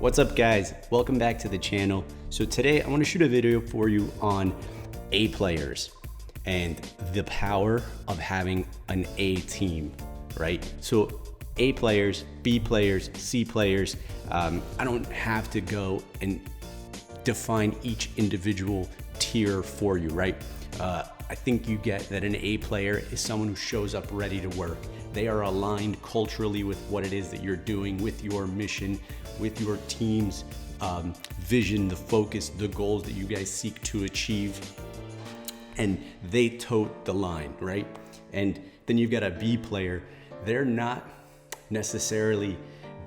What's up guys? Welcome back to the channel. So today I want to shoot a video for you on A players and the power of having an A team, right? So A players, B players, C players, I don't have to go and define each individual tier for you, right? I think you get that an A player is someone who shows up ready to work. They are aligned culturally with what it is that you're doing, with your mission, with your team's vision, the focus, the goals that you guys seek to achieve. And they tote the line, right? And then you've got a B player. They're not necessarily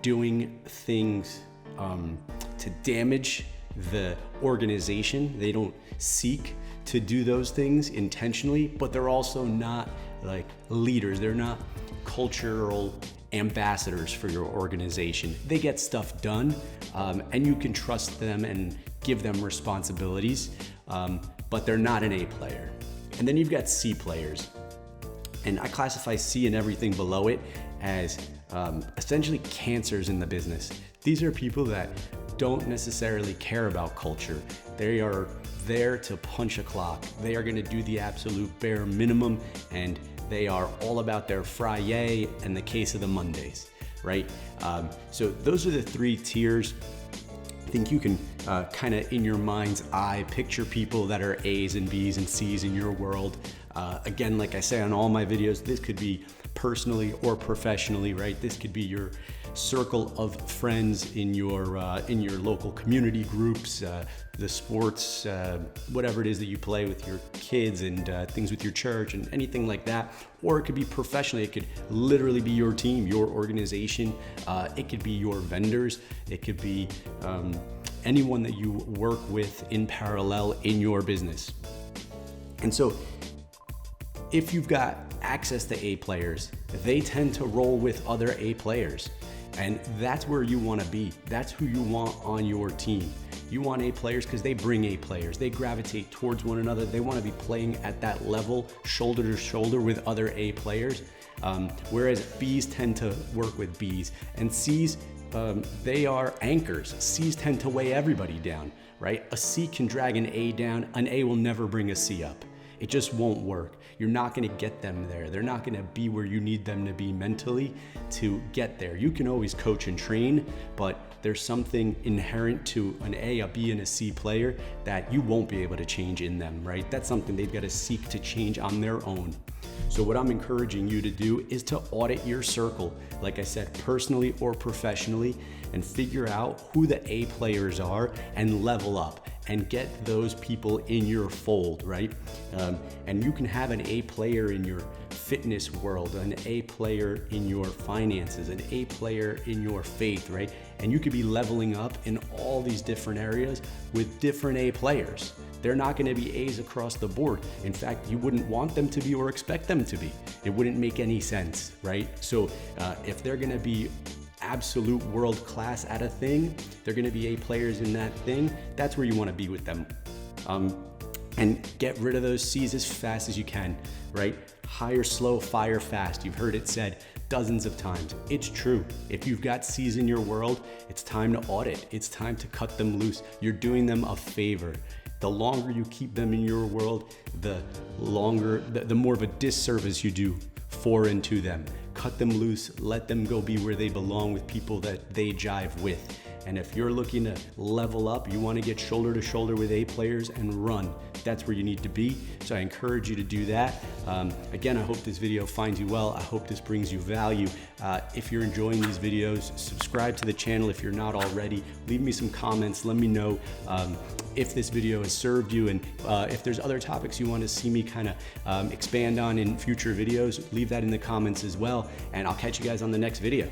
doing things to damage the organization. They don't seek to do those things intentionally, but they're also not like leaders. They're not cultural ambassadors for your organization. They get stuff done, and you can trust them and give them responsibilities, but they're not an A player. And then you've got C players. And I classify C and everything below it as essentially cancers in the business. These are people that don't necessarily care about culture. They are there to punch a clock. They are gonna do the absolute bare minimum, and they are all about their Friday and the case of the Mondays, right? So those are the three tiers. I think you can kind of in your mind's eye picture people that are A's and B's and C's in your world. Again, like I say on all my videos, this could be personally or professionally, right? This could be your circle of friends in your local community groups, the sports, whatever it is that you play with your kids, and things with your church and anything like that. Or it could be professionally. It could literally be your team, your organization. It could be your vendors. It could be anyone that you work with in parallel in your business. And so if you've got access to A players, they tend to roll with other A players. And that's where you want to be. That's who you want on your team. You want A players because they bring A players. They gravitate towards one another. They want to be playing at that level, shoulder to shoulder with other A players. Whereas Bs tend to work with Bs, and Cs, they are anchors. Cs tend to weigh everybody down, right? A C can drag an A down. An A will never bring a C up. It just won't work. You're not gonna get them there. They're not gonna be where you need them to be mentally to get there. You can always coach and train, but there's something inherent to an A, a B, and a C player that you won't be able to change in them, right? That's something they've got to seek to change on their own. So what I'm encouraging you to do is to audit your circle, like I said, personally or professionally, and figure out who the A players are and level up and get those people in your fold, right? And you can have an A player in your fitness world, an A player in your finances, an A player in your faith, right? And you could be leveling up in all these different areas with different A players. They're not gonna be A's across the board. In fact, you wouldn't want them to be or expect them to be. It wouldn't make any sense, right? So if they're gonna be absolute world class at a thing, they're gonna be A players in that thing, that's where you wanna be with them. And get rid of those C's as fast as you can, right? Hire slow, fire fast. You've heard it said dozens of times. It's true. If you've got C's in your world, it's time to audit. It's time to cut them loose. You're doing them a favor. The longer you keep them in your world, the more of a disservice you do for and to them. Cut them loose, let them go be where they belong with people that they jive with. And if you're looking to level up, you want to get shoulder to shoulder with A players and run, that's where you need to be. So I encourage you to do that. Again, I hope this video finds you well. I hope this brings you value. If you're enjoying these videos, subscribe to the channel if you're not already. Leave me some comments. Let me know if this video has served you, and if there's other topics you want to see me kind of expand on in future videos, leave that in the comments as well. And I'll catch you guys on the next video.